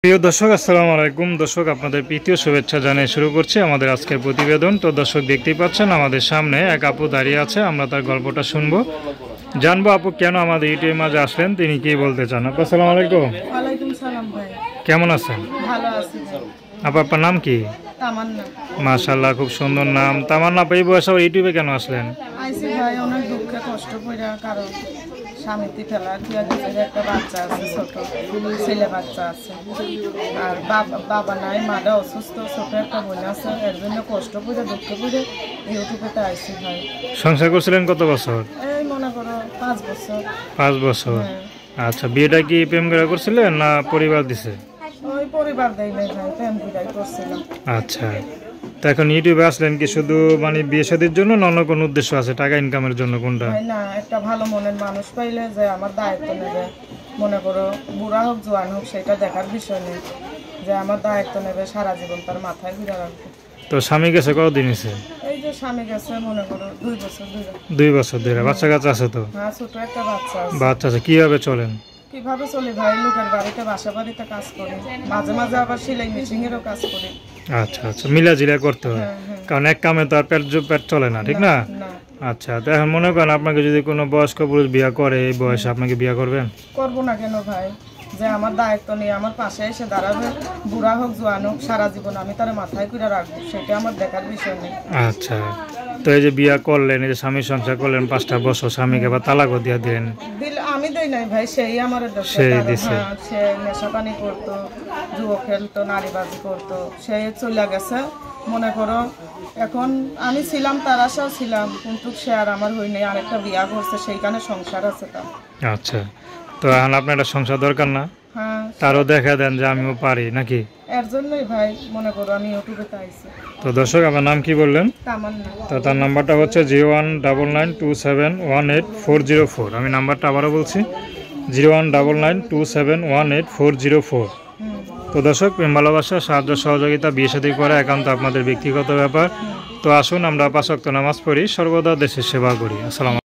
প্রিয় দর্শক, আসসালামু আলাইকুম। দর্শক, আপনাদের প্রীতীয় শুভেচ্ছা জানিয়ে শুরু করছি আমাদের আজকের প্রতিবেদন। তো দর্শক, দেখতেই পাচ্ছেন আমাদের সামনে এক আপু দাঁড়িয়ে আছে। আমরা তার গল্পটা শুনবো, জানবো আপু কেন আমাদের ইউটিউবের মাঝে আসলেন, তিনি কি বলতে চান। আপু আসসালামু আলাইকুম। ওয়ালাইকুম সালাম ভাই। কেমন আছেন? ভালো আছি ভাই। আপু আপনার নাম কি? তামান্না। মাশাআল্লাহ, খুব সুন্দর নাম। তামান্না আপু, এই বয়সে ইউটিউবে কেন আসলেন? আইসি ভাই অনেক দুঃখে কষ্ট করে, কারণ স্বামীতে ফেলা দিয়া দিতে একটা বাচ্চা আছে, ছোট ছেলে বাচ্চা আছে, আর বাবা নাই, মাটা অসুস্থ, ছোট একটা বোন আছে। এর জন্য কষ্ট করে দুঃখে করে ইউটিউবেতে আইসি ভাই। সংসার করছিলেন কত বছর? এই মনে করো 5 বছর। 5 বছর। হ্যাঁ। আচ্ছা, বিয়েটা কি প্রেম করে করছিলেন না পরিবার দিছে? ওই পরিবার দেয় নাই ভাই, প্রেম বিদায় করছিলাম। আচ্ছা, তো এখন ইউটিউবে আসলেন কি শুধু মানে বিয়ে শাদীর জন্য না অন্য কোনো উদ্দেশ্য আছে, টাকা ইনকামের জন্য, কোনটা? ভাই না, একটা ভালো মনের মানুষ পাইলে যে আমার দায়িত্ব নেবে, মনে করো বুড়া হোক জোয়ান হোক সেটা দেখার বিষয় নেই, যে আমার দায়িত্ব নেবে সারা জীবন, তার মাথায় ঘুরে রাখবে। তো স্বামী গেছে কতদিন হয়েছে? এই যে স্বামী গেছে মনে করো 2 বছর ধরে। 2 বছর ধরে। বাচ্চা কাচ্চা আছে তো? হ্যাঁ, ছোট একটা বাচ্চা আছে। বাচ্চা আছে, কিভাবে চলেন? কিভাবে চলি ভাই, লোকের বাড়িতে বাসা বাড়িতে কাজ করি, মাঝে মাঝে আবার সেলাই মেশিনেরও কাজ করি। আচ্ছা আচ্ছা, মিলাজিলা করতে হয়, হ্যাঁ হ্যাঁ। কারণ এক কামে তো আর পেট চলে না, ঠিক না? না, আচ্ছা, তো এখন মনে করেন আপনাকে যদি কোনো বয়স্ক পুরুষ বিয়ে করে, এই বয়সে আপনাকে বিয়ে করবেন? করবো না কেন ভাই, যে আমার দায়িত্ব নিয়ে আমার পাশে এসে দাঁড়াবে, বুড়া হোক জোয়ান হোক সারা জীবন আমি তার মাথায় করে রাখবো, সেটা আমার দেখার বিষয় নেই। আচ্ছা, তো এই যে বিয়ে করলেন, এই যে স্বামী সংসার করলেন 5টা বছর, স্বামীকে আবার তালাকও দিয়ে দিলেন। আমি দেই নাই ভাই, সেই আমার সেই দিছে। সে নেশা পানি করতো, জুয়ো খেলতো, নারীবাজি করতো, সে চলে গেছে। মনে করো এখন আমি ছিলাম, তার আশাও ছিলাম, কিন্তু সে আর আমার হই নাই, আরেকটা বিয়া করছে, সেইখানে সংসার আছে তার। আচ্ছা, তো এখন আপনার একটা সংসার দরকার না? হ্যাঁ, তারও দেখা দেন যে আমিও পারি নাকি? এর জন্যই ভাই মনে করো আমি ইউটিউবে আইছি। তো দর্শক, আমার নাম কি বললেন? তামান্না। তো তার নাম্বারটা হচ্ছে 0199271804। আমি নাম্বারটা আবারও বলছি, 0199271804। তো দর্শক, প্রেম ভালোবাসা, সাহায্য সহযোগিতা, বিয়ে শাদী করা একান্ত আপনাদের ব্যক্তিগত ব্যাপার। তো আসুন আমরা 5 ওয়াক্ত নামাজ পড়ি, সর্বদা দেশের সেবা করি। আসসালাম।